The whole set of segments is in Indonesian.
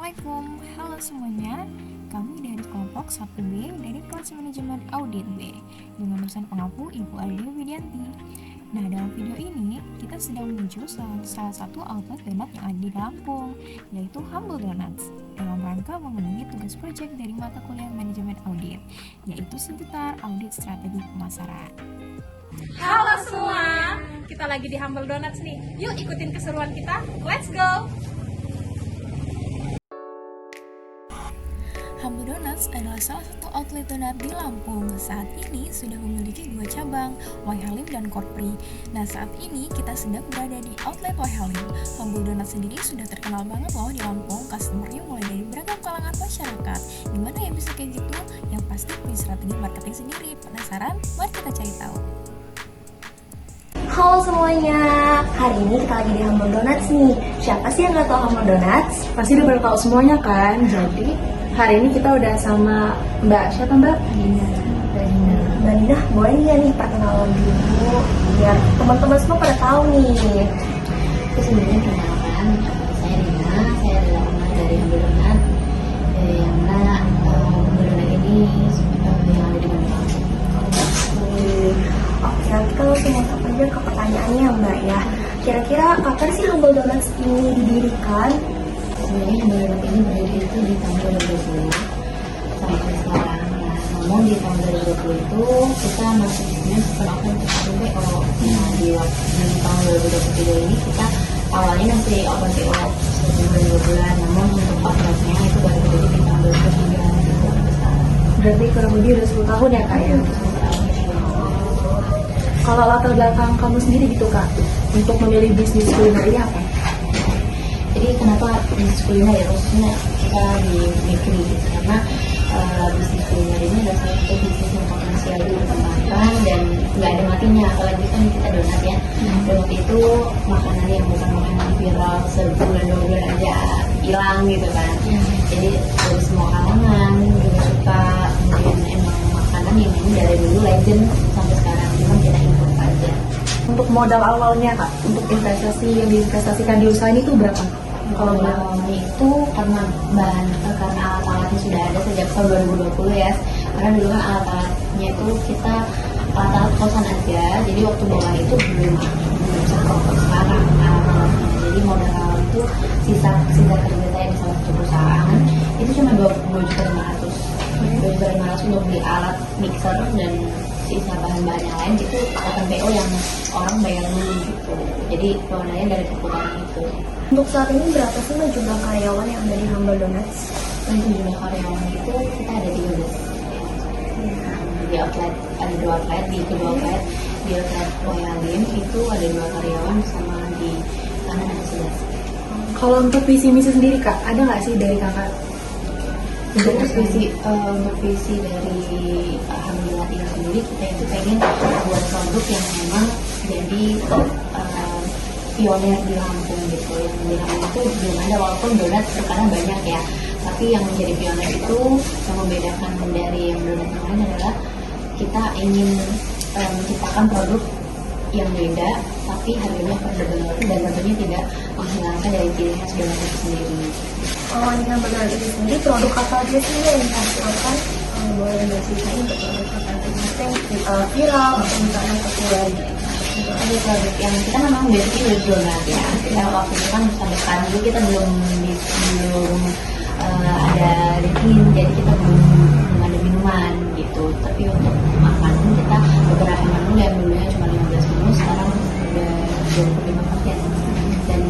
Assalamualaikum, halo semuanya. Kami dari kelompok 1B dari kelas manajemen audit B dengan dosen pengampu Ibu Alia Widianti. Nah, dalam video ini kita sedang menuju salah satu outlet donat yang ada di Lampung, yaitu Humble Donuts, dalam rangka memenuhi tugas proyek dari mata kuliah manajemen audit, yaitu seputar audit strategi pemasaran. Halo semua, kita lagi di Humble Donuts nih. Yuk ikutin keseruan kita, let's go! Humble Donuts adalah salah satu outlet donat di Lampung. Saat ini sudah memiliki 2 cabang, Wai Halim dan Korpri. Nah, saat ini kita sedang berada di outlet Wai Halim. Humble Donuts sendiri sudah terkenal banget loh di Lampung. Customer-nya mulai dari beragam kalangan masyarakat. Gimana ya bisa kayak gitu? Yang pasti punya strategi marketing sendiri. Penasaran? Mari kita cari tahu. Halo semuanya, hari ini kita lagi di Humble Donuts nih. Siapa sih yang gak tahu Humble Donuts? Pasti udah pada tahu semuanya kan. Jadi hari ini kita udah sama Mbak siapa Mbak? Mbak Dina, boleh nggak nih perkenalan dulu biar teman-teman semua pada tahu nih. Itu sebenarnya perkenalkan, saya Dina, saya adalah owner dari Humble Donut. Yang mana Humble Donut ini yang ada di Bandung. Oke, kita langsung masuk aja ke pertanyaannya Mbak ya. Kira-kira kapan sih Humble Donuts ini didirikan? Sebenarnya Humble Donut ini berdiri itu di tahun 2020 sampai sekarang. Nah, namun di tahun 2020 itu kita masih bisnis open untuk PO. Nah, di tahun 2023 ini kita awalnya masih open PO selama 2 bulan, namun untuk outletnya itu baru berdiri di tahun 2023 gitu sampai sekarang. Berarti kurang lebih udah 10 tahun ya Kak ya? Kalau latar belakang kamu sendiri gitu Kak, untuk memilih bisnis kuliner ini apa? Jadi kenapa bisnis kuliner ya, khususnya kita di bakery gitu, karena bisnis kuliner ini adalah salah satu bisnis yang potensial dikembangkan dan nggak ada matinya, apalagi kan kita donat ya. Donat itu makanan yang bukan makanan viral sebulan 2 bulan aja hilang gitu kan. Jadi dari semua kalangan juga suka, kemudian emang makanan yang ini dari dulu legend sampai sekarang, cuma kita improve aja. Untuk modal awalnya Kak, untuk investasi yang diinvestasikan di usaha ini tuh berapa? Kalau awalnya itu karena karena alat-alatnya sudah ada sejak tahun 2020 ya. Karena dulu kan alat-alatnya itu kita alat-alat kosan aja. Jadi waktu bawah itu belum bisa kokoh sekarang alat-alatnya. Jadi modal awal itu sisa kerja saya di salah satu perusahaan itu cuma 22.500. 22.500 untuk beli alat mixer dan sisa bahan-bahan yang lain itu akan PO yang orang bayar dulu gitu. Jadi modalnya dari perputaran itu. Untuk saat ini berapa sih Mbak jumlah karyawan yang ada di Humble Donuts? Untuk jumlah karyawan itu kita ada 13. Di outlet ada 2 outlet, di kedua outlet di outlet Wai Halim itu ada 2 karyawan, sama di kanan ada 11. Kalau untuk visi misi sendiri Kak, ada nggak sih dari Kakak? Untuk visi dari Alhamdulillah ini sendiri, kita itu pengen buat produk yang memang jadi pionir di Lampung gitu. Yang di Lampung itu belum ada, walaupun donat sekarang banyak ya, tapi yang menjadi pionir itu yang membedakan dari yang donat yang lain adalah kita ingin menciptakan produk yang beda tapi harganya affordable dan tentunya tidak menghilangkan dari ciri khas donat itu sendiri. Kalau di Humble Donuts ini sendiri produk apa aja sih yang dihasilkan? Boleh nggak ceritain untuk produk apa aja yang viral atau misalnya populer gitu? Ada produk yang kita memang basically dari donat ya. Kita waktu itu kan sampai sekarang dulu kita belum ada daging, jadi kita belum ada minuman gitu. Tapi untuk makanan kita beberapa menu yang dulunya cuma 15 menu sekarang udah 25%. Dan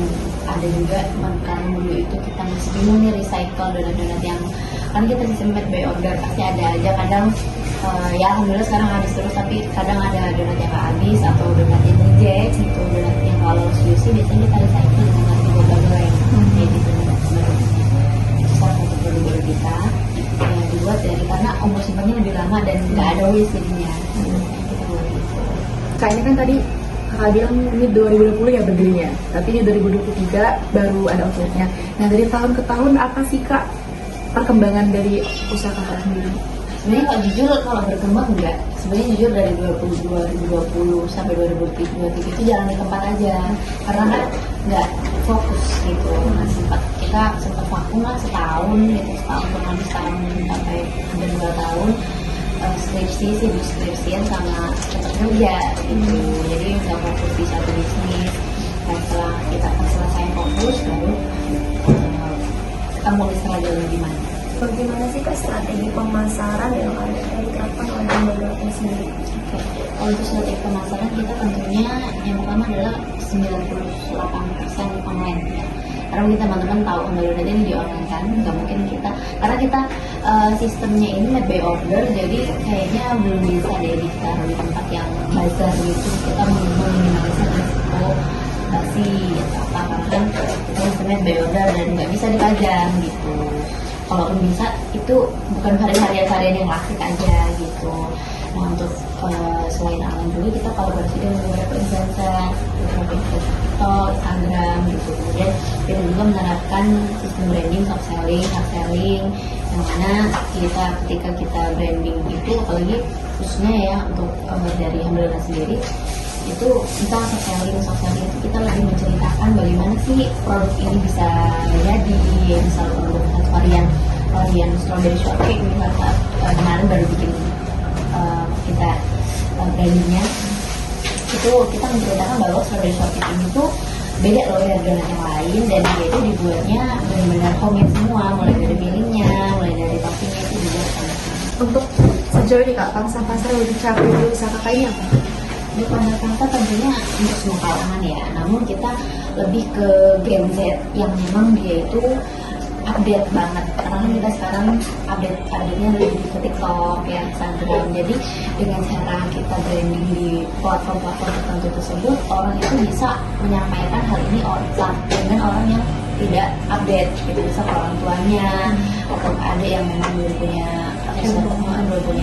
ada juga karena dulu itu kita masih bingung nih recycle donat-donat yang kan kita sistem made by order, pasti ada aja kadang ya alhamdulillah sekarang habis terus, tapi kadang ada donat yang nggak habis atau donat yang reject gitu, donat yang kalau juicy biasanya kita recycle dengan harga berbagai kayak gitu. Itu salah satu produk baru kita yang dibuat dari karena umur simpannya lebih lama dan nggak ada waste jadinya. Kita buat gitu. Kak ini kan tadi Kakak bilang ini 2020 ya berdirinya, tapi ini 2023 baru ada outletnya. Nah dari tahun ke tahun apa sih Kak perkembangan dari usaha Kakak sendiri? Sebenarnya kalau jujur kalau berkembang enggak. Sebenarnya jujur dari 2020 sampai 2023 itu jalan di tempat aja. Karena kan enggak fokus gitu. Nah, kita sempat vakum lah setahun gitu, kurang lebih setahun sampai hampir 2 tahun. Skripsi, sibuk skripsian sama tetap kerja gitu. Jadi nggak fokus di satu bisnis. Dan setelah kita selesai fokus, baru kita mulai strategi gimana. Bagaimana sih Kak strategi pemasaran yang ada yang diterapkan oleh Humble ini sendiri? Oke, kalau untuk strategi pemasaran kita tentunya yang pertama adalah 98% online ya. Karena mungkin teman-teman tahu Humble ini di online kan, nggak mungkin kita, karena kita sistemnya ini made by order, jadi kayaknya belum bisa deh ditaruh di tempat yang bazar gitu. Kita meminimalisir resiko basi atau apa, kan kita sistemnya made by order dan nggak bisa dipajang gitu. Kalaupun bisa, itu bukan varian yang klasik aja gitu. Nah, untuk selain online juga kita kolaborasi dengan beberapa influencer, TikTok, Instagram gitu. Kemudian kita juga menerapkan sistem branding, soft selling, hard selling, yang mana ketika kita branding itu, apalagi khususnya ya untuk dari Humble sendiri, itu kita soft selling itu kita lebih menceritakan bagaimana sih produk ini bisa jadi, misal produk varian strawberry shortcake misalnya kemarin baru bikin kita brandingnya, itu kita menceritakan bahwa strawberry shortcake ini tuh beda loh dari donat yang lain, dan dia itu dibuatnya benar-benar homemade semua, mulai dari fillingnya, mulai dari toppingnya itu juga sama. Untuk sejauh ini Kak, pangsa pasar yang dicapai di usaha Kakak ini apa? Di pangsa tentunya untuk semua kalangan ya, namun kita lebih ke Gen Z yang memang dia itu update banget, karena kita sekarang update-nya lebih ke TikTok ya, Instagram. Jadi dengan cara kita branding di platform-platform tertentu tersebut, orang itu bisa menyampaikan hal ini dengan orang yang tidak update gitu, bisa ke orang tuanya atau ada yang memang belum punya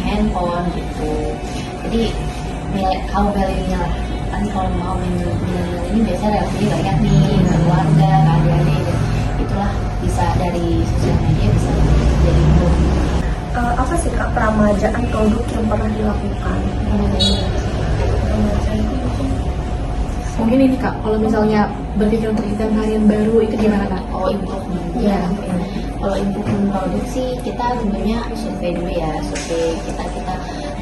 handphone gitu. Jadi kaum milenial kan, kalau mau milenial ini biasanya relasinya banyak nih, keluarga, adik-adik, itulah bisa dari sosial media bisa jadi hobi. Apa sih Kak peramajaan produk yang pernah dilakukan? Peramajaan itu Mungkin ini Kak, kalau misalnya berpikir untuk event harian baru itu gimana Kak? Oh, improve ya. Kalau improvement produk sih kita tentunya survei dulu ya, survei kita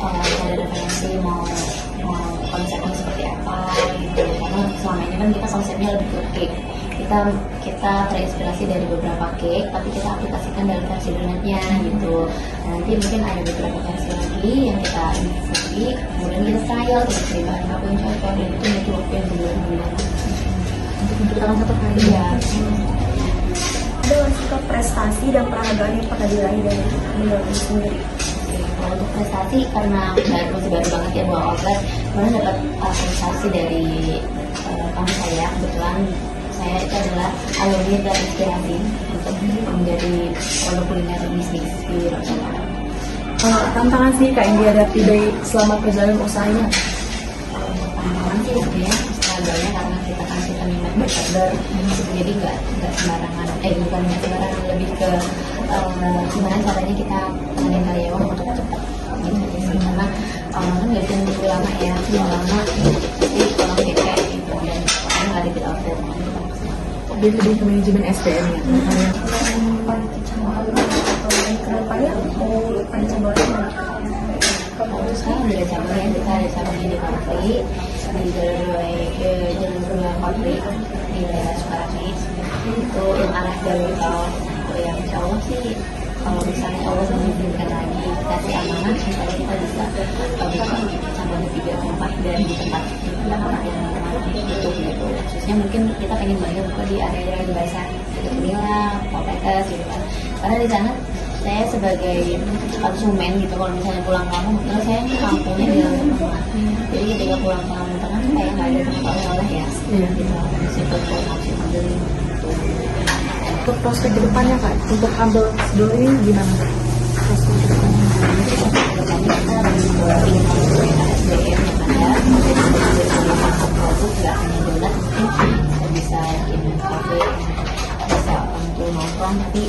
ada referensi mau konsepnya seperti apa gitu. Karena selama ini kan kita konsepnya lebih ke cake. Kita terinspirasi dari beberapa cake, tapi kita aplikasikan dalam versi donatnya gitu. Nanti mungkin ada beberapa versi lagi yang kita investasi, kemudian kita trial, kita cari bahan apa yang cocok, dan itu ngetrupin bulan-bulan Untuk menciptakan satu karya. ya. ada nggak sih Kak prestasi dan penghargaan yang pernah diraih dari Humble ini sendiri? Kalau untuk prestasi, karena masih baru banget ya buat outlet, kemarin dapat prestasi dari kampus saya. Kebetulan saya itu adalah alumni dan inspirasi untuk menjadi produk kuliner bisnis di Rotterdam. Tantangan sih Kak yang dihadapi dari selama perjalanan usahanya. Kalau untuk tantangan sih sebenarnya struggle-nya karena kita minat berkabar, jadi nggak sembarangan, bukan sembarangan, lebih ke gimana caranya kita mengenai karyawan untuk cepat gitu sih. Karena kan nggak bisa nunggu lama ya, lama tapi kalau kayak gitu, dan nggak ada kita order. Dia lebih ke manajemen SDM ya. Paling kecamatan atau kedepannya mau paling kecamatan Kalau sekarang udah ada cabangnya, kita ada cabangnya di Kapri, di Jalur 2 Kapri, di daerah Sukarakis, itu yang arah jalur tol. Itu yang insya Allah sih, kalau misalnya Allah mengizinkan lagi kasih amanah, misalnya kita bisa buka cabang 3 atau 4 dan di tempat yang gitu. Khususnya mungkin kita pengen banget buka di area di Basan, di Unila, Poltekkes gitu kan. Karena di sana saya sebagai konsumen gitu, kalau misalnya pulang kampung, karena saya kampungnya di dalam rumah, jadi ketika pulang ke kampung tengah kayak nggak ada tempat oleh-oleh ya, gitu. Situ pun harus beli. Untuk prospek ke depannya Kak, untuk Humble sejauh ini gimana Kak? Prospek ke depannya? Kedepannya kita ingin SDM yang ada, kemudian produk nggak hanya donat, mungkin kita bisa bikin kafe, bisa untuk nongkrong, tapi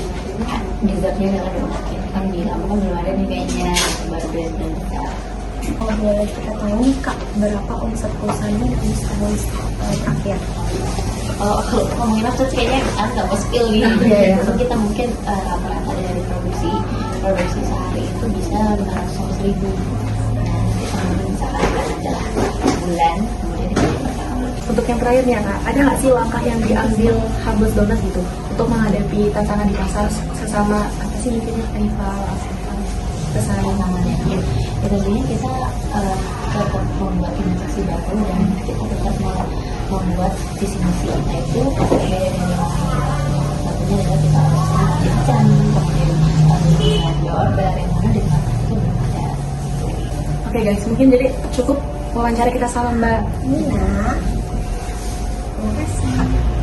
dessertnya adalah donat gitu kan. Di Lampung belum ada nih kayaknya, baru brand kita. kalau boleh kita tahu nih Kak berapa omset perusahaannya di setahun terakhir? kalau ngomongin after kayaknya nggak mau spill nih. Iya. Jadi kita mungkin rata-rata dari produksi sehari itu bisa 500.000. Nah, kita mungkin bisa kalikan aja lah bulan, kemudian kita Untuk yang terakhir nih Kak, ada nggak sih langkah yang diambil Harvest Donuts gitu untuk menghadapi tantangan di pasar sesama apa sih mungkin rival atau pesaing tantangannya ya tentunya kita tetap membuat inovasi baru dan kita tetap membuat visi misi kita itu berbeda dari yang lain. Satunya adalah kita harus jam, kemudian di order yang mana di tempat itu belum ada. Oke guys, mungkin jadi cukup wawancara kita sama Mbak Nina. Terima kasih.